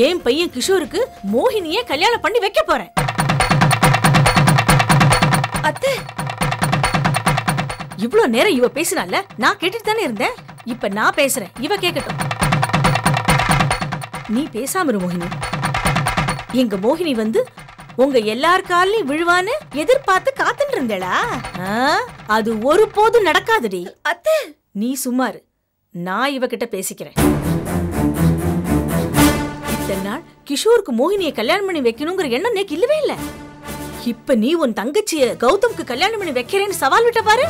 என் பையன் கிஷோருக்கு மோகினியே கல்யாணம் பண்ணி வைக்க போறேன். அத்தை, இவ்ளோ நேரம் இவ பேசினால நான் கேட்டுட்டு தானே இருந்தேன். இப்ப நான் பேசுறேன், இவ கேட்கட்டும். நீ பேசாம இரு மோகினி. எங்க மோகினி வந்து உங்க எல்லார் காலையும் விழுவான்னு எதிர்பார்த்து காத்துட்டு இருந்தேளா? அது ஒருபோதும் நடக்காதுடி. அத்தை, நீ சும்மாரு, நான் இவகிட்ட பேசிக்கிறேன். இத்தனை நாள் கிஷோருக்கு மோகினியை கல்யாணம் பண்ணி வைக்கணுங்கிற எண்ணம் நேக்கு இல்லவே இல்ல. இப்ப நீ உன் தங்கச்சிய கௌதம்க்கு கல்யாணம் பண்ணி வைக்கிறேன்னு சவால் விட்ட பாரு.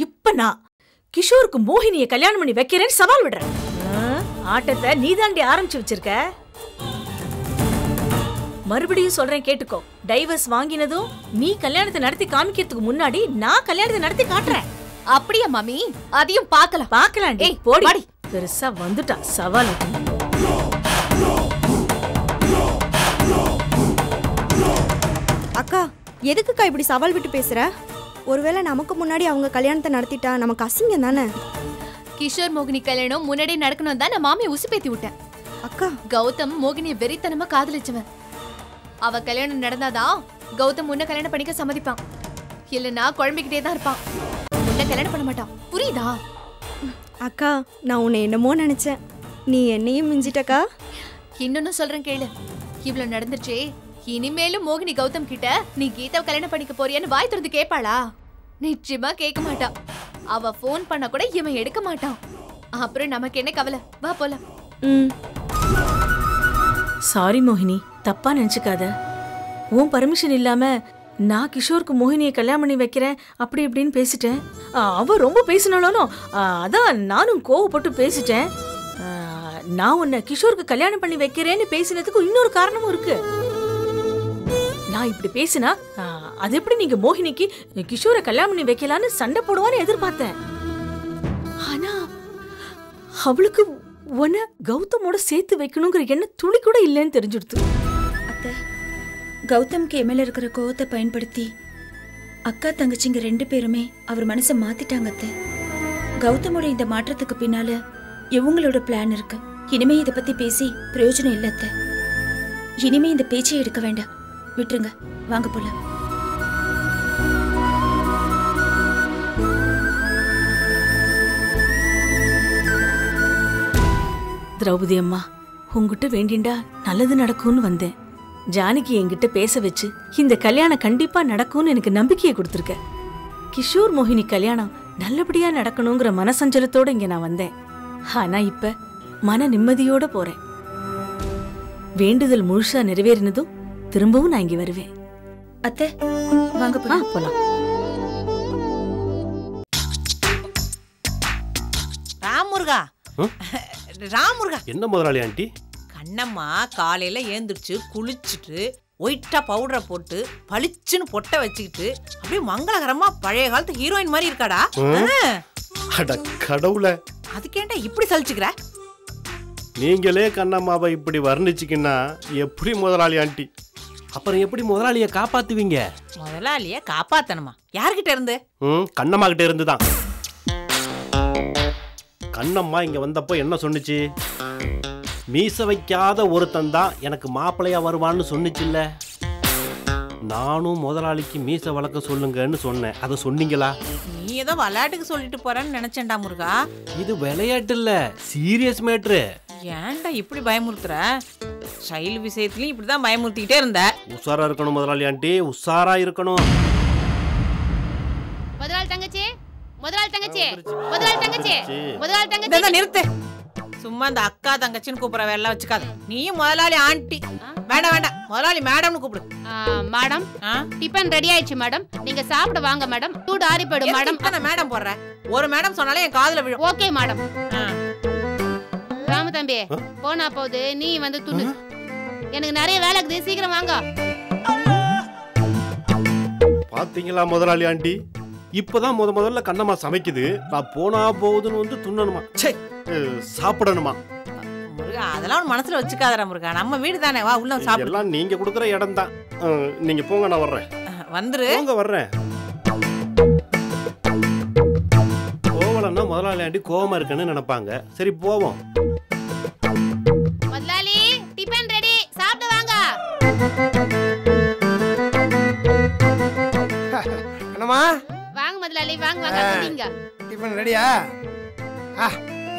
இப்ப நான் கிஷோருக்கு மோகினியை கல்யாணம் பண்ணி வைக்கிறேன்னு சவால் விடுறேன். ஆட்டத்தை நீதாண்டி ஆரம்பிச்சு வச்சிருக்க. மறுபடியும் சொல்றேன் கேட்டுக்கோ. டைவர்ஸ் வாங்கினதும் நீ கல்யாணத்தை நடத்தி காமிக்கிறதுக்கு முன்னாடி நான் கல்யாணத்தை நடத்தி காட்டுறேன். அப்படியா மாமி? அதையும் பார்க்கலாம். பார்க்கலாண்டி. போடி. பெருசா வந்துட்டா சவால். அக்கா, எதுக்குக்கா இப்படி சவால் விட்டு பேசுற? ஒருவேளை நமக்கு முன்னாடி அவங்க கல்யாணத்தை நடத்திட்டா நமக்கு அசிங்கம் தானே? கிஷோர் மோகினி கல்யாணம் முன்னாடி நடக்கணும் தான் நான் மாமியை உசுப்பேத்தி விட்டேன். அக்கா, கௌதம் மோகினியை வெறித்தனமா காதலிச்சவன். அவ கல்யாணம் நடந்தாதான் கௌதம் உன்னை கல்யாணம் பண்ணிக்க சம்மதிப்பான். இல்லைன்னா குழம்பிக்கிட்டே தான் இருப்பான். உன்னை கல்யாணம் பண்ண மாட்டான். புரியுதா? அக்கா, நான் உன்னை என்னமோ நினைச்சேன். நீ என்னையும் மிஞ்சிட்டக்கா. இன்னொன்னு சொல்றேன் கேளு. இவ்வளவு நடந்துச்சே, இனிமேலும் மோகினி கௌதம் கிட்ட நீ கீதாவை கல்யாணம் பண்ணிக்க போறியான்னு வாய் திறந்து கேட்பாளா? நிச்சயமா கேட்க மாட்டா. அவ போன் பண்ண கூட இவன் எடுக்க மாட்டான். அப்புறம் நமக்கு என்ன கவலை? வா போலாம். சாரி மோகினி, தப்பா நினைச்சுக்காத. உன் பர்மிஷன் இல்லாம நான் கிஷோருக்கு மோகினியை கல்யாணம் பண்ணி வைக்கிறேன் அப்படி இப்படின்னு பேசிட்டேன். அவ ரொம்ப பேசினாலும் அதான் நானும் கோவப்பட்டு பேசிட்டேன். நான் உன்னை கிஷோருக்கு கல்யாணம் பண்ணி வைக்கிறேன்னு பேசினதுக்கு இன்னொரு காரணமும் இருக்கு. நான் இப்படி பேசினா அது எப்படி நீங்க மோகினிக்கு கிஷோரை கல்யாணம் பண்ணி வைக்கலான்னு சண்டை போடுவான்னு எதிர்பார்த்தேன். ஆனா அவளுக்கு உன்னை கௌதமோட சேர்த்து வைக்கணுங்கிற எண்ணம் துளி கூட இல்லைன்னு தெரிஞ்சுடுத்து. அத்தை, கௌதம்க்கு எம்எல்ஏ இருக்கிற கோவத்தை பயன்படுத்தி அக்கா தங்கச்சிங்க 2 பேருமே அவர் மனசை மாத்திட்டாங்க. அத்தை, கௌதமோட இந்த மாற்றத்துக்கு பின்னால இவங்களோட பிளான் இருக்கு. இனிமே இதை பத்தி பேசி பிரயோஜனம் இல்ல. அத்தை, இனிமே இந்த பேச்சை எடுக்க வேண்டாம். விட்டுருங்க, வாங்க போலாம். திரௌபதி அம்மா, உங்ககிட்ட வேண்டிண்டா நல்லது நடக்கும்னு வந்தேன். ஜானகி என்கிட்ட பேச வச்சு இந்த கல்யாணம் கண்டிப்பா நடக்கும்னு எனக்கு நம்பிக்கையை கொடுத்துருக்க. கிஷோர் மோகினி கல்யாணம் நல்லபடியா நடக்கணுங்கிற மனசஞ்சலத்தோட இங்க நான் வந்தேன். ஆனா இப்ப மன நிம்மதியோட போறேன். வேண்டுதல் முழுசா நிறைவேறினதும் திரும்பவும் நான் இங்க வருவேன். அத்தை, வாங்க போலாம். போலாம். ராமுருகா, ராமுருகா. என்ன முதலாளி ஆண்டி? கண்ணம்மா காலையில ஏந்திரிச்சு குளிச்சுட்டு ஒயிட்டா பவுடரை போட்டு பளிச்சுன்னு பொட்டை வச்சுக்கிட்டு அப்படியே மங்களகரமா பழைய காலத்து ஹீரோயின் மாதிரி இருக்காடா. அட கடவுளே, அதுக்கேண்டா இப்படி சலிச்சுக்கிற? நீங்களே கண்ணம்மாவை இப்படி வர்ணிச்சிக்கின்னா எப்படி முதலாளி ஆண்டி? அப்புறம் எப்படி முதலாளிய காப்பாத்துவீங்க? முதலாளிய காப்பாத்தணுமா? யார்கிட்ட இருந்து? கண்ணம்மா கிட்ட இருந்துதான். கண்ணம்மா இங்க வந்தப்போ என்ன சொன்னுச்சு? மீச வைக்காத ஒருத்தன் தான் எனக்கு மாப்பிள்ளையா வருவான்னு சொன்னுச்சுல்ல. நானும் முதலாளிக்கு மீச வளர்க்க சொல்லுங்கன்னு சொன்னேன். அதை சொன்னீங்களா? நீ ஏதோ விளையாட்டுக்கு சொல்லிட்டு போறேன்னு நினைச்சேன்டா முருகா. இது விளையாட்டு இல்ல, சீரியஸ் மேட்ரு. ஏன்டா இப்படி பயமுறுத்துற? சைல் விஷயத்துலயும் இப்படிதான் பயமுறுத்திக்கிட்டே இருந்த. உஷாரா இருக்கணும் முதலாளி ஆண்டி, உஷாரா இருக்கணும். முதலாளி தங்கச்சி, முதலாளி தங்கச்சி, முதலாளி தங்கச்சி, முதலாளி தங்கச்சி. நிறுத்து. சும்மா இந்த அக்கா தங்கச்சின்னு கூப்பிடுற வேலை வச்சுக்காது. நீயும் முதலாளி ஆண்டி. வேண்டாம் வேண்டாம், முதலாளி மேடம்னு கூப்பிடு. மேடம், டிபன் ரெடி ஆயிடுச்சு மேடம். நீங்க சாப்பிட வாங்க மேடம். சூடு ஆறி போயிடும் மேடம். நான் மேடம் போடுறேன். ஒரு மேடம் சொன்னாலே என் காதுல விழும். Okay madam. ராம தம்பி, போனா போகுது, நீ வந்து துணு. எனக்கு நிறைய வேலை இருக்குது, சீக்கிரம் வாங்க. பாத்தீங்களா முதலாளி ஆண்டி, இப்பதான் முதல்ல கண்ணம்மா சமைக்குது. நான் போனா போகுதுன்னு வந்து துண்ணணுமா, சாப்பிடணுமா? முருகா, அதெல்லாம் மனசுல வச்சுக்காதடா முருகா. நம்ம வீடு தானே, வா உள்ள சாப்பிடு. எல்லாம் நீங்க கொடுக்குற இடம் தான். நீங்க போங்க, நான் வர்றேன். வந்துரு. போங்க, வர்றேன். போகலன்னா முதலாளி ஆண்டி கோவமா இருக்குன்னு நினைப்பாங்க. சரி போவோம். முதலாளி வாங்க வாங்க குடிங்க. டிஃபன் ரெடியா?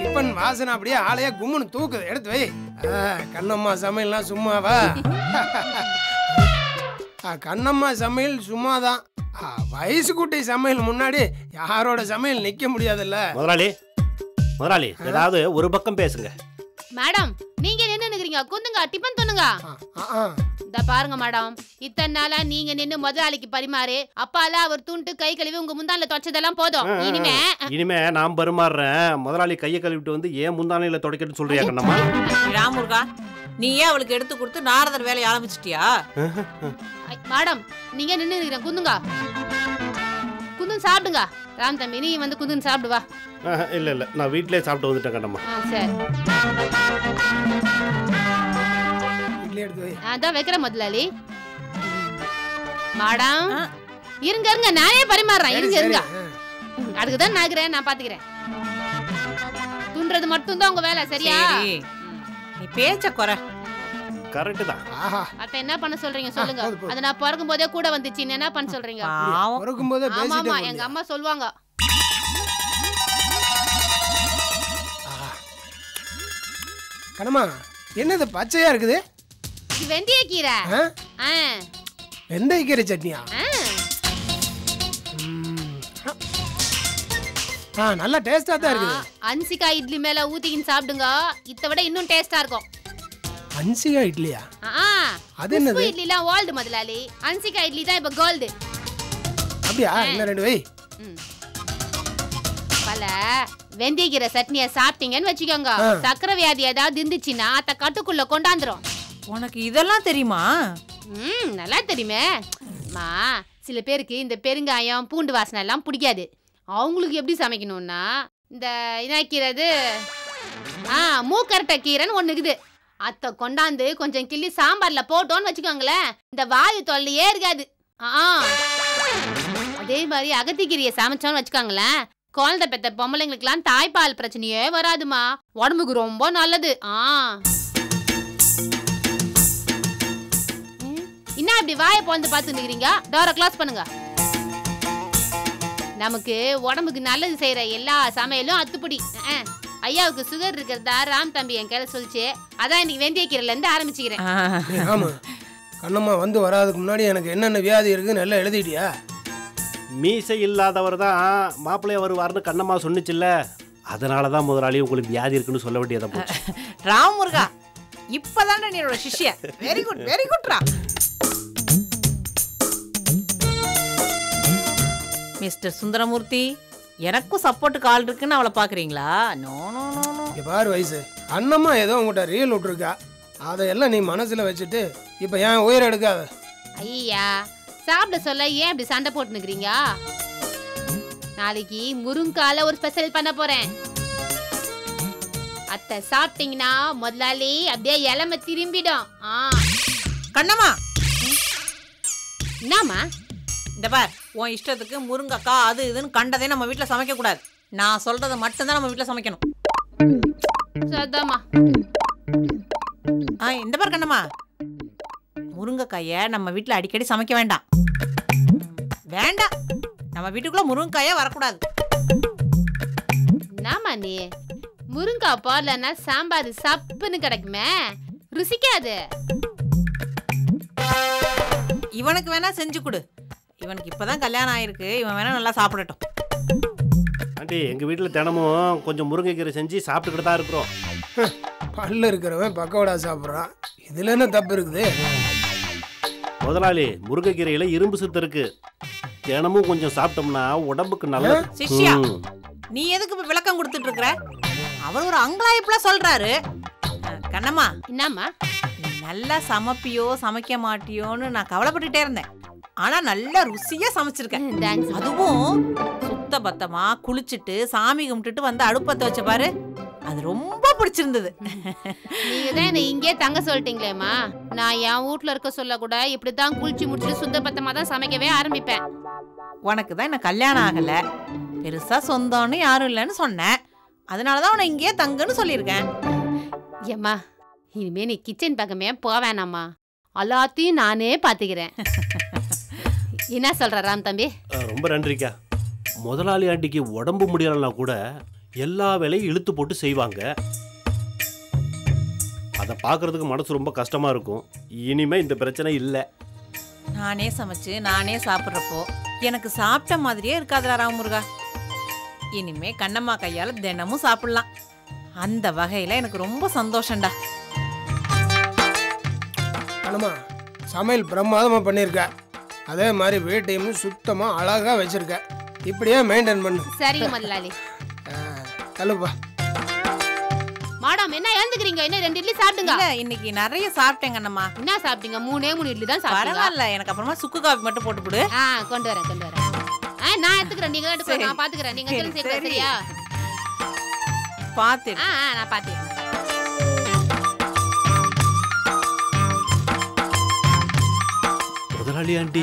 டிஃபன் வாசனை அப்படியே ஆளையே கும்முன்னு தூக்குது. எடுத்து வை. கண்ணம்மா சமையல்லாம் சும்மாவா? கண்ணம்மா சமையல் சும்மாதான். வயசு குட்டி சமையல் முன்னாடி யாரோட சமையல் நிக்க முடியாதுல்ல. முதலாளி ஏதாவது ஒரு பக்கம் பேசுங்க. மேடம் நீங்க நின்னு நிக்கிறீங்க, குந்துங்க டிஃபன் தொண்ணுங்க. இந்த பாருங்க மேடம், இத்தனை நாளா நீங்க நின்னு முதலாளிக்கு பரிமாறு, அப்பால அவர் தூண்டு கை கழுவி உங்க முந்தானில தொடச்சதெல்லாம் போதும். இனிமே நான் பரிமாறுறேன். முதலாளி கையை கழுவிட்டு வந்து ஏன் முந்தானில தொடக்கன்னு சொல்றியா கண்ணம்மா? ராமுருகா, நீ ஏன் அவளுக்கு எடுத்து கொடுத்து நாரதர் வேலையை ஆரம்பிச்சிட்டியா? மேடம் நீங்க நின்னு நிக்கிறீங்க, குந்துங்க குந்துன்னு சாப்பிடுங்க. ராம் தம்பி நீ வந்து குந்துன்னு சாப்பிடுவா. இல்ல நான் வீட்லயே சாப்பிட்டு வந்துட்டேன் கண்ணம்மா. சரி அதான் வைக்கிறேன் முதலாளி. மேடம் இருங்க இருங்க, நானே பரிமாறுறேன். இருங்க இருங்க, அதுக்குதான் நாக்குறேன், நான் பாத்துக்கிறேன். துன்றது மட்டும் தான் உங்க வேலை, சரியா? நீ பேச்ச குறை. கரெக்ட் தான். அத்த என்ன பண்ண சொல்றீங்க சொல்லுங்க. அது நான் பிறக்கும் போதே கூட வந்துச்சு, என்ன பண்ண சொல்றீங்க? பிறக்கும் போதே ஆமா எங்க அம்மா சொல்லுவாங்க. கண்ணம்மா என்னது பச்சையா இருக்குது? இது வெந்தய கீரை. வெந்தய கீரை சட்னியா? நல்லா டேஸ்டா தான் இருக்குது. அன்சிகா இட்லி மேல ஊத்திக்கின்னு சாப்பிடுங்க, இதை விட இன்னும் டேஸ்டா இருக்கும். அன்சிகா இட்லியா? அது என்னது? இட்லிலாம் ஓல்டு முதலாளி, அன்சிகா இட்லி தான் இப்ப கோல்டு. அப்படியா? என்ன ரெண்டு வை. பல வெந்தயக்கீரை சட்னியை சாப்பிட்டீங்கன்னு வச்சுக்கோங்க, சக்கரை வியாதி ஏதாவது இருந்துச்சுன்னா அத கட்டுக்குள்ள கொண்டாந்துரும். உனக்கு இதெல்லாம் தெரியுமா? நல்லா தெரியுமே மா. சில பேருக்கு இந்த பெருங்காயம் பூண்டு வாசனை எல்லாம் பிடிக்காது. அவங்களுக்கு எப்படி சமைக்கணும்னா இந்த இனாக்கிறது மூக்கரட்டை கீரைன்னு ஒண்ணு இருக்குது. அத்தை கொண்டாந்து கொஞ்சம் கிள்ளி சாம்பார்ல போட்டோன்னு வச்சுக்கோங்களேன், இந்த வாயு தொல்லையே இருக்காது. அதே மாதிரி அகத்திக்கீரையை சமைச்சோன்னு வச்சுக்கோங்களேன், குழந்தை பெத்த பொம்பளைங்களுக்குலாம் தாய்ப்பால் பிரச்சனையே வராதுமா. உடம்புக்கு ரொம்ப நல்லது. என்ன இப்படி வாயை பொழுது பார்த்துக்கிறீங்க? டோரை க்ளோஸ் பண்ணுங்க. நமக்கு உடம்புக்கு நல்லது செய்யற எல்லா சமையலும் அத்துப்படி. ஐயாவுக்கு சுகர் இருக்கிறதா ராம் தம்பி என் கையில சொல்லிச்சு, அதான் இன்னைக்கு வெந்தய கீரைல இருந்து ஆரம்பிச்சுக்கிறேன். ஆமா கண்ணம்மா வந்து வராதுக்கு முன்னாடி எனக்கு என்னென்ன வியாதி இருக்குன்னு எல்லாம் எழுதிட்டியா? மீசை இல்லாதவர் தான் மாப்பிள்ளைய வருவார்னு கண்ணம்மா சொன்னிச்சுல்ல, அதனாலதான் முதலாளி உங்களுக்கு வியாதி இருக்குன்னு சொல்ல வேண்டியதை போச்சு. ராமுருகா, இப்பதானே நீ என்னோட சிஷ்ய. வெரி குட் வெரி குட்ரா. மிஸ்டர் சுந்தரமூர்த்தி, எனக்கும் சப்போர்ட்டுக்கு ஆள் இருக்குன்னு அவளை பாக்குறீங்களா? No no no no. பாரு வயசு அண்ணம்மா ஏதோ உங்கள்கிட்ட ரியல் விட்டுருக்கா, அதையெல்லாம் நீ மனசுல வச்சுட்டு இப்ப ஏன் உயிரை எடுக்காத. ஐயா சாப்பிட சொல்ல ஏன் இப்படி சண்டை போட்டு நிக்கிறீங்க? நாளைக்கு முருங்கால ஒரு ஸ்பெஷல் பண்ண போறேன். அத்தை சாப்பிட்டீங்கன்னா முதலாளி அப்படியே இளம திரும்பிடும். கண்ணம்மா என்னம்மா? இந்த பார், உன் இஷ்டத்துக்கு முருங்கக்காய் அது இதுன்னு கண்டதே நம்ம வீட்டுல சமைக்க கூடாது. நான் சொல்றதை மட்டும்தான் நம்ம வீட்டுல சமைக்கணும். சதாமா. இந்த பார் கண்ணம்மா, முருங்கைக்காய நம்ம வீட்டுல அடிக்கடி சமைக்க வேண்டாம். வேண்டாம், நம்ம வீட்டுக்குள்ள முருங்கைக்காயே வரக்கூடாது. என்னம்மா நீ? முருங்காய் போடலன்னா சாம்பார் சப்புன்னு கிடைக்குமே, ருசிக்காது. இவனுக்கு வேணா செஞ்சு கொடு. இவனுக்கு இப்பதான் கல்யாணம் ஆயிருக்கு, இவன் வேணா நல்லா சாப்பிடட்டும். ஆண்டி, எங்க வீட்டுல தினமும் கொஞ்சம் முருங்கைக்கீரை செஞ்சு சாப்பிட்டுக்கிட்டு தான் இருக்கிறோம். பல்ல இருக்கிறவன் பக்கோடா சாப்பிட்றான், இதுல என்ன தப்பு இருக்குது? முதலாளி, முருங்கைக்கீரையில இரும்பு சத்து இருக்கு, தினமும் கொஞ்சம் சாப்பிட்டோம்னா உடம்புக்கு நல்லது. சிஷ்யா, நீ எதுக்கு இப்ப விளக்கம் கொடுத்துட்டு இருக்கிற? அவர் ஒரு அங்கலாய்ப்புல சொல்றாரு. கண்ணம்மா, என்னம்மா? நல்லா சமைப்பியோ சமைக்க மாட்டியோன்னு நான் கவலைப்பட்டுட்டே இருந்தேன். ஆனா நல்ல ருசியா சமைச்சிருக்கேன். அதுவும் சுத்த பத்தமா குளிச்சுட்டு சாமி கும்பிட்டுட்டு வந்து அடுப்பத்தை வச்ச பாரு, அது ரொம்ப பிடிச்சிருந்தது. நீங்க தான் என்ன இங்கே தங்க சொல்லிட்டீங்களேம்மா. நான் என் வீட்டுல இருக்க சொல்ல கூட இப்படித்தான் குளிச்சு முடிச்சுட்டு சுத்த பத்தமா தான் சமைக்கவே ஆரம்பிப்பேன். உனக்கு தான் என்ன கல்யாணம் ஆகல, பெருசா சொந்தம்னு யாரும் இல்லைன்னு சொன்னேன். அதனாலதான் உன இங்கேயே தங்குன்னு சொல்லியிருக்கேன். ஏம்மா, இனிமே நீ கிச்சன் பக்கமே போவேனாம்மா, எல்லாத்தையும் நானே பாத்துக்கிறேன். என்ன சொல்ற ராம் தம்பி? ரொம்ப நன்றிக்கா. முதலாளி ஆண்டிக்கு உடம்பு முடியலன்னா கூட எல்லா வேலையும் இழுத்து போட்டு செய்வாங்க. அதை பார்க்கறதுக்கு மனசு ரொம்ப கஷ்டமா இருக்கும். இனிமே இந்த பிரச்சனை இல்லை. நானே சமைச்சு நானே சாப்பிட்றப்போ எனக்கு சாப்பிட்ட மாதிரியே இருக்காதுடா ராமமுருகா. இனிமே கண்ணம்மா கையால் தினமும் சாப்பிடலாம். அந்த வகையில் எனக்கு ரொம்ப சந்தோஷம்டா. கண்ணம்மா சமையல் பிரமாதமாக பண்ணியிருக்க. அதே மாதிரி வீட்டையும் சுத்தமாக அழகாக வச்சிருக்க. இப்படியே மெயின்டைன் பண்ணு. சரிங்க முதலாளி. தள்ளுப்பா. மேடம் என்ன எழுந்துக்கிறீங்க? இன்னும் 2 இட்லி சாப்பிடுங்க. இல்ல இன்னைக்கு நிறைய சாப்பிட்டேங்க அண்ணம்மா. என்ன சாப்பிட்டீங்க? 3 இட்லி தான் சாப்பிட்டீங்க. பரவாயில்ல, எனக்கு அப்புறமா சுக்கு காபி மட்டும் போட்டு கொடு. கொண்டு வரேன். நான் எடுத்துக்கிறேன். நீங்க எடுத்துக்கோ, நான் பாத்துக்கிறேன். நீங்க சொல்லுங்க சரியா? பாத்து. நான் பாத்துக்கிறேன். முதலாளி ஆண்டி,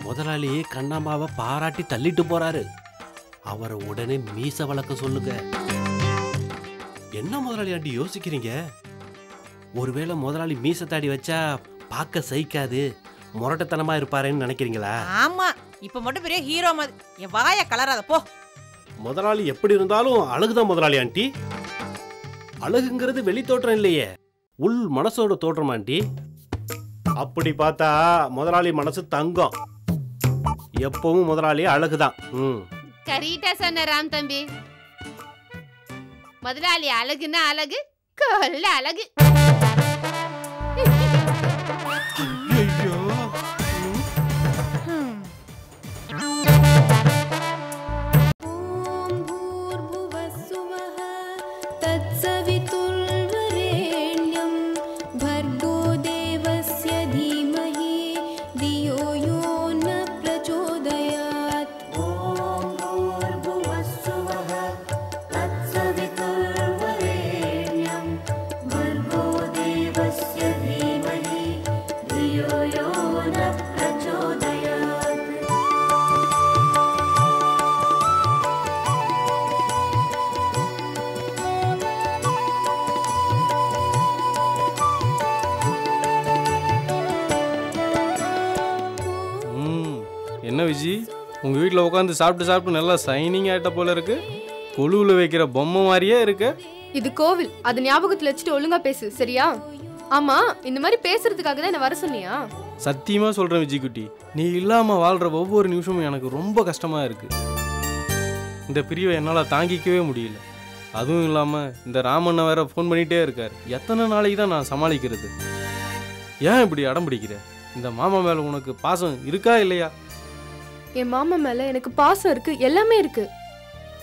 முதலாளி கண்ணம்மாவை பாராட்டி தள்ளிட்டு போறாரு. அவரை உடனே மீச வளர்க்க சொல்லுங்க. என்ன முதலாளி ஆண்டி யோசிக்கிறீங்க? ஒருவேளை முதலாளி மீச தாடி வச்சா பார்க்க சகிக்காது, முரட்டத்தனமா இருப்பாருன்னு நினைக்கிறீங்களா? ஆமா, இப்ப மட்டும் பெரிய ஹீரோ மாதிரி. என் வாய கலராத போ. முதலாளி எப்படி இருந்தாலும் அழகுதான் முதலாளி ஆண்டி. அழகுங்கிறது வெளி தோற்றம் இல்லையே, உள் மனசோட தோற்றம் ஆண்டி. அப்படி பார்த்தா முதலாளி மனசு தங்கம். எப்பவும் முதலாளி அழகுதான். கரெக்டா சொன்ன ராம் தம்பி. முதலாளி அழகுன்னா அழகு, கொல்ல அழகு. ஐயோ, என்ன விஜி, உங்கள் வீட்டில் உட்காந்து சாப்பிட்டு நல்லா சைனிங் ஆகிட்ட போல இருக்கு. கொழுவில் வைக்கிற பொம்மை மாதிரியே இருக்கு. இது கோவில், அது ஞாபகத்தில் வச்சுட்டு ஒழுங்கா பேசு சரியா? ஆமா, இந்த மாதிரி பேசுறதுக்காக தான் என்ன வர சொன்னியா? சத்தியமாக சொல்கிறேன் விஜி குட்டி, நீ இல்லாமல் வாழ்கிற ஒவ்வொரு நிமிஷமும் எனக்கு ரொம்ப கஷ்டமாக இருக்கு. இந்த பிரிவை என்னால் தாங்கிக்கவே முடியல. அதுவும் இல்லாமல் இந்த ராமண்ணா வேற ஃபோன் பண்ணிகிட்டே இருக்கார். எத்தனை நாளைக்கு தான் நான் சமாளிக்கிறது? ஏன் இப்படி அடம் பிடிக்கிற? இந்த மாமா மேலே உனக்கு பாசம் இருக்கா இல்லையா? என் மாமா மேல எனக்கு பாசம் இருக்கு, எல்லாமே இருக்கு.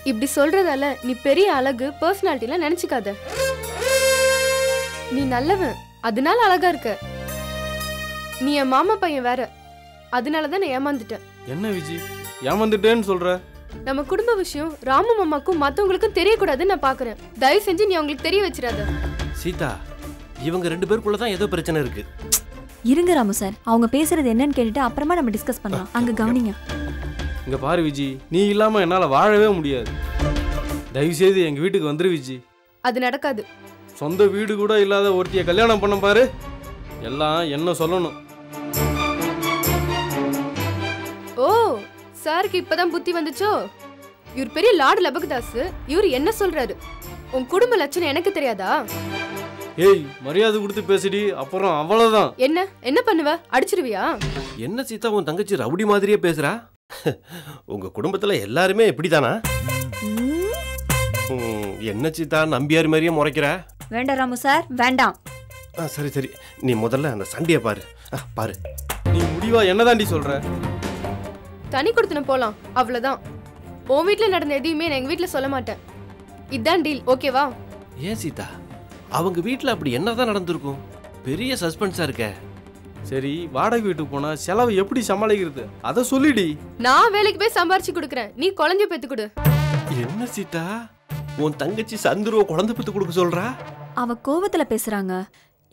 இப்படி சொல்றதால நீ பெரிய அழகு பர்சனாலிட்டிலாம் நினைச்சுக்காத. நீ நல்லவன், அதனால அழகா இருக்க. நீ என் மாமா பையன் வேற, அதனாலதான் நான் ஏமாந்துட்டேன். என்ன விஜி ஏமாந்துட்டேன்னு சொல்ற? நம்ம குடும்ப விஷயம் ராமு மாமாக்கும் மத்தவங்களுக்கும் தெரியக்கூடாதுன்னு நான் பாக்குறேன். தயவு செஞ்சு நீ அவங்களுக்கு தெரிய வச்சிடாத. சீதா, இவங்க 2 பேருக்குள்ளதான் ஏதோ பிரச்சனை இருக்கு. இருங்க ராமு சார், அவங்க பேசுறது என்னன்னு கேட்டுட்டு அப்புறமா நம்ம டிஸ்கஸ் பண்ணலாம். அங்க கவனிங்க. இங்க பாரு விஜி, நீ இல்லாம என்னால வாழவே முடியாது. தயவு செய்து எங்க வீட்டுக்கு வந்துரு விஜி. அது நடக்காது. சொந்த வீடு கூட இல்லாத ஒருத்திய கல்யாணம் பண்ண பாரு, எல்லாம் என்ன சொல்லணும். ஓ, சாருக்கு இப்பதான் புத்தி வந்துச்சோ? இவர் பெரிய லார்டு லபகதாஸ், இவர் என்ன சொல்றாரு? உன் குடும்ப லட்சணம் எனக்கு தெரியாதா? ஏய், மரியாதை கொடுத்து பேசிடி, அப்புறம் அவ்வளவுதான். என்ன பண்ணுவ? அடிச்சிருவியா? என்ன சீதா, உன் தங்கச்சி ரவுடி மாதிரியே பேசுறா? உங்க குடும்பத்துல எல்லாருமே இப்படிதானா? என்ன சீதா, நம்பியார் மாதிரியே முறைக்கிற? வேண்டாம் ராமு சார், வேண்டாம். சரி சரி, நீ முதல்ல அந்த சண்டையை பாரு. பாரு, நீ முடிவா என்ன தாண்டி சொல்ற? தனி கொடுத்துன போலாம், அவ்வளவுதான். உன் வீட்டுல நடந்த எதையுமே நான் எங்க வீட்டுல சொல்ல மாட்டேன். இதான் டீல், ஓகேவா? ஏன் சீதா, அவங்க வீட்டுல அப்படி என்னதான் நடந்திருக்கும்? பெரிய சஸ்பென்ஸா இருக்க. சரி, வாடகை வீட்டுக்கு போனா செலவு எப்படி சமாளிக்கிறது அத சொல்லிடி. நான் வேலைக்கு போய் சம்பாரிச்சு கொடுக்கறேன், நீ குழந்தை பெத்து கொடு. என்ன சீதா, உன் தங்கச்சி சந்துருவ குழந்தை பெத்து கொடுக்க சொல்றா? அவ கோவத்துல பேசுறாங்க.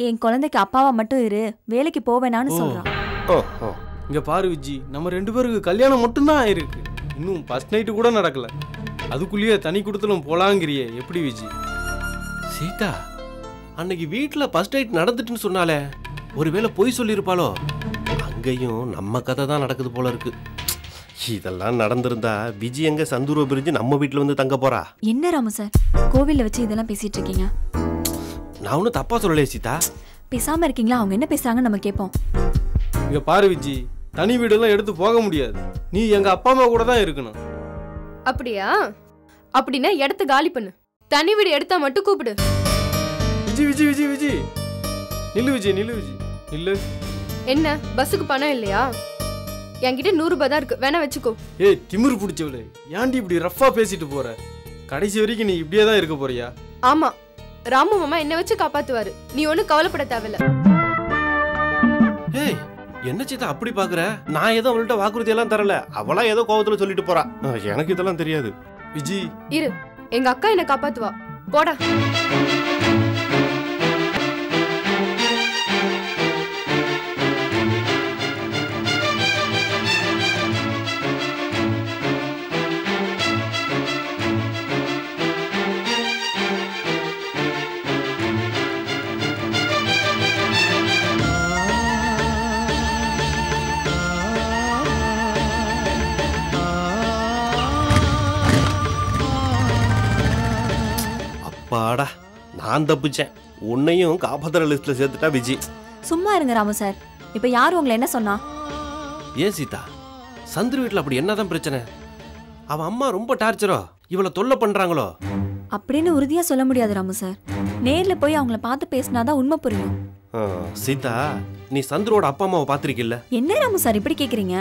என் குழந்தைக்கு அப்பாவா மட்டும் இரு, வேலைக்கு போவேனான்னு சொல்றான். இங்க பாரு விஜி, நம்ம 2 பேருக்கு கல்யாணம் மட்டும்தான் ஆயிருக்கு. இன்னும் ஃபர்ஸ்ட் நைட்டு கூட நடக்கல. அதுக்குள்ளேயே தனி கொடுத்தலும் போலாங்கிறியே, எப்படி விஜி? சீதா, அன்னைக்கு வீட்டுல ஃபர்ஸ்ட் நைட் நடந்துட்டுன்னு சொன்னாலே, ஒருவேளை பொய் சொல்லியிருப்பாளோ? அங்கேயும் நம்ம கதை தான் நடக்குது போல இருக்கு. இதெல்லாம் நடந்திருந்தா விஜி எங்க சந்தூர பிரிஞ்சு நம்ம வீட்டுல வந்து தங்க போறா? என்ன ராமு சார் கோவில்ல வச்சு இதெல்லாம் பேசிட்டு இருக்கீங்க? நான் ஒன்னும் தப்பா சொல்லலையே சீதா. பேசாம இருக்கீங்களா? அவங்க என்ன பேசுறாங்கன்னு நம்ம கேட்போம். இங்க பாரு விஜி, தனி வீடெல்லாம் எடுத்து போக முடியாது. நீ எங்க அப்பா அம்மா கூட தான் இருக்கணும். அப்படியா? அப்படின்னா இடத்த காலி பண்ணு. தனி வீடு எடுத்தா மட்டும் கூப்பிடு. விஜி விஜி விஜி விஜி நில்லு விஜி, நில்லு விஜி, நில்லு. என்ன பஸ்ஸுக்கு பணம் இல்லையா? என்கிட்ட 100 ரூபாய் தான் இருக்கு, வேணா வச்சுக்கோ. ஏய் திமிரு பிடிச்சவளே, ஏன்டி இப்படி ரஃபா பேசிட்டு போற? கடைசி வரைக்கும் நீ இப்படியே தான் இருக்க போறியா? ஆமா, ராமு மாமா என்ன வச்சு காப்பாத்துவாரு. நீ ஒன்னும் கவலைப்பட தேவையில்ல. ஏய் என்ன சீதா அப்படி பாக்குற? நான் ஏதோ அவள்கிட்ட வாக்குறுதி எல்லாம் தரல. அவளா ஏதோ கோவத்துல சொல்லிட்டு போறா. எனக்கு இதெல்லாம் தெரியாது. விஜி இரு, எங்க அக்கா என்ன காப்பாத்துவா. போடா. பாடா நான் தப்பிச்சேன். உன்னையும் காப்பாத்துற லிஸ்ட்ல சேர்த்துட்டா விஜி. சும்மா இருங்க ராமு சார். இப்ப யாரு உங்களை என்ன சொன்னா? ஏன் சீதா, சந்துரு வீட்டுல அப்படி என்னதான் பிரச்சனை? அவன் அம்மா ரொம்ப டார்ச்சரோ, இவளை தொல்லை பண்றாங்களோ? அப்படின்னு உறுதியா சொல்ல முடியாது ராமு சார். நேர்ல போய் அவங்கள பார்த்து பேசினாதான் உண்மை புரியும். சீதா, நீ சந்துருவோட அப்பா அம்மாவை பாத்திருக்கில்ல? என்ன ராமு சார் இப்படி கேக்குறீங்க?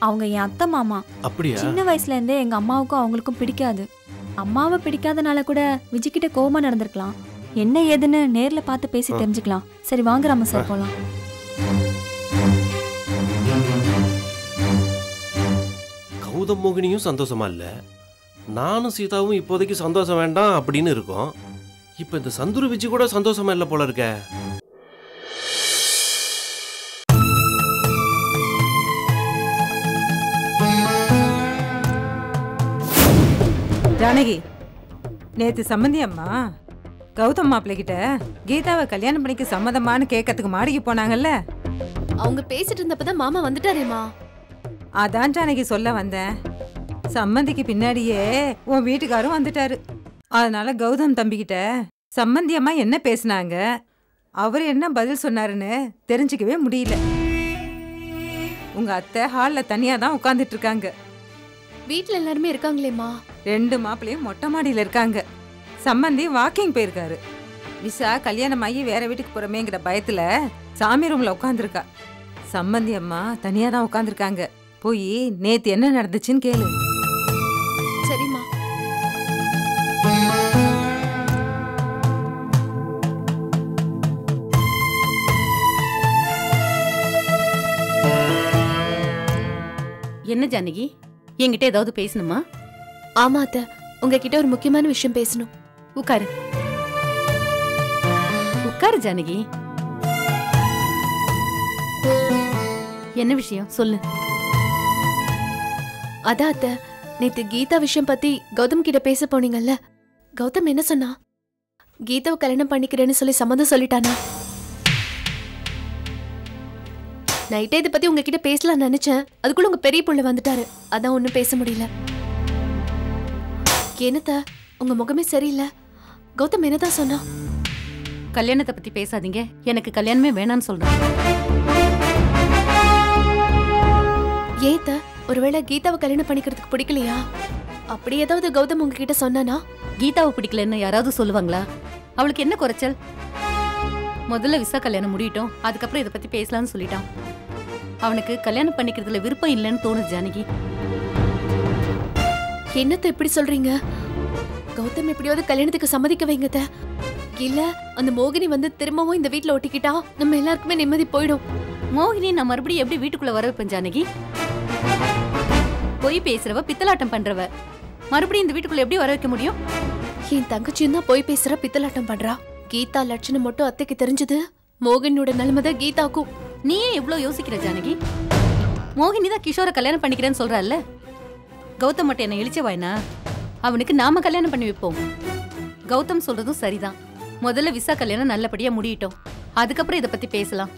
அவங்க என் அத்தை மாமா. அப்படியா? சின்ன வயசுல இருந்தே எங்க அம்மாவுக்கும் அவங்களுக்கும் பிடிக்காது. அம்மாவை பிடிக்காதனால கூட விஜய்கிட்ட கோவமா நடந்திருக்கலாம். என்ன ஏதுன்னு நேர்ல பார்த்து பேசி தெரிஞ்சுக்கலாம். சரி வாங்க ராமு சார் போலாம். கௌதம் மோகினியும் சந்தோஷமா இல்ல, நானும் சீதாவும் இப்போதைக்கு சந்தோஷம் வேண்டாம் அப்படின்னு இருக்கோம். இப்ப இந்த சந்துரு விஜய் கூட சந்தோஷமா இல்ல போல இருக்க. ஜானகி, நேத்து சம்மந்தி அம்மா கௌதம் மாப்பிள்ளை கிட்ட கீதாவை கல்யாணம் பண்ணிக்க சம்மதமானு கேட்கறதுக்கு மாடிக்கு போனாங்கல்ல. அவங்க பேசிட்டு இருந்தப்பதான் மாமா வந்துட்டாரேமா. அதான் ஜானகி சொல்ல வந்தேன். சம்மந்திக்கு பின்னாடியே உன் வீட்டுக்காரும் வந்துட்டாரு. அதனால கௌதம் தம்பிக்கிட்ட சம்மந்தி அம்மா என்ன பேசினாங்க, அவர் என்ன பதில் சொன்னாருன்னு தெரிஞ்சுக்கவே முடியல. உங்க அத்தை ஹால்ல தனியா தான் உட்கார்ந்துட்டு இருக்காங்க. வீட்ல எல்லாருமே இருக்காங்களேம்மா. 2 மாப்பிள்ளையும் மொட்டை மாடியில இருக்காங்க. சம்மந்தி வாக்கிங் போயிருக்காரு. விசா கல்யாணம் ஆகி வேற வீட்டுக்கு போறமேங்கிற பயத்துல சாமி ரூம்ல உட்காந்துருக்கா. சம்மந்தி அம்மா தனியா தான் உட்காந்துருக்காங்க. போய் நேத்து என்ன நடந்துச்சுன்னு கேளு. சரிம்மா. என்ன ஜானகி, என்கிட்ட ஏதாவது பேசணுமா? ஆமா அத்தை, உங்ககிட்ட ஒரு முக்கியமான விஷயம் பேசணும். உட்காரு உட்காரு ஜானகி. என்ன விஷயம் சொல்லு. அதான் அத்தை, நேத்து கீதா விஷயம் பத்தி கௌதம் கிட்ட பேச போனீங்கல்ல, கௌதம் என்ன சொன்னா? கீதாவை கல்யாணம் பண்ணிக்கிறேன்னு சொல்லி சம்மதம் சொல்லிட்டானா? நைட்டே இதை பத்தி உங்ககிட்ட பேசலாம்னு நினைச்சேன். அதுக்குள்ள உங்க பெரிய புள்ள வந்துட்டாரு. அதான் ஒன்னும் பேச முடியல. என்னத்த உங்க முகமே சரியில்லை. கௌதம் என்னதான் சொன்னா? கல்யாணத்தை பத்தி பேசாதீங்க, எனக்கு கல்யாணமே வேணான்னு சொல்றேன். ஏத்த ஒருவேளை கீதாவை கல்யாணம் பண்ணிக்கிறதுக்கு பிடிக்கலையா? அப்படி ஏதாவது கௌதம் உங்ககிட்ட சொன்னானா? கீதாவை பிடிக்கலன்னு யாராவது சொல்லுவாங்களா? அவளுக்கு என்ன குறைச்சல்? முதல்ல விசா கல்யாணம் முடியட்டும், அதுக்கப்புறம் இதை பத்தி பேசலாம்னு சொல்லிட்டான். அவனுக்கு கல்யாணம் பண்ணிக்கிறதுல விருப்பம் இல்லைன்னு தோணுது ஜானகி. என்னத்த இப்படி சொல்றீங்க? கௌதம் எப்படியாவது கல்யாணத்துக்கு சம்மதிக்க வைங்கத. இல்ல அந்த மோகினி வந்து திரும்பவும் இந்த வீட்டுல ஒட்டிக்கிட்டா நம்ம எல்லாருக்குமே நிம்மதி போயிடும். மோகினி நான் மறுபடியும் எப்படி வீட்டுக்குள்ள வர வைப்பேன் ஜானகி? போய் பேசுறவ, பித்தலாட்டம் பண்றவ மறுபடியும் இந்த வீட்டுக்குள்ள எப்படி வர வைக்க முடியும்? என் தங்கச்சியும் தான் போய் பேசுற, பித்தலாட்டம் பண்றா. கீதா லட்சணம் மட்டும் அத்தைக்கு தெரிஞ்சது மோகினியோட நிலைமைதான் கீதாக்கும். நீ ஏன் எவ்வளவு யோசிக்கிற ஜானகி? மோகினி தான் கிஷோரை கல்யாணம் பண்ணிக்கிறேன்னு சொல்றாள்ல. கௌதம் மட்டும் என்ன இழிச்ச வாய்னா? அவனுக்கு நாம கல்யாணம் பண்ணி வைப்போம். கௌதம் சொல்றதும் சரிதான். முதல்ல விசா கல்யாணம் நல்லபடியா முடியட்டும், அதுக்கப்புறம் இதை பத்தி பேசலாம்.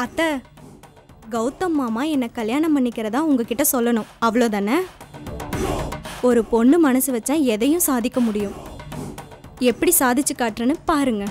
அத்தை, கௌதம் மாமா என்னை கல்யாணம் பண்ணிக்கிறதா உங்ககிட்ட சொல்லணும், அவ்வளோதானே? ஒரு பொண்ணு மனசு வச்சா எதையும் சாதிக்க முடியும். எப்படி சாதிச்சு காட்டுறேன்னு பாருங்க.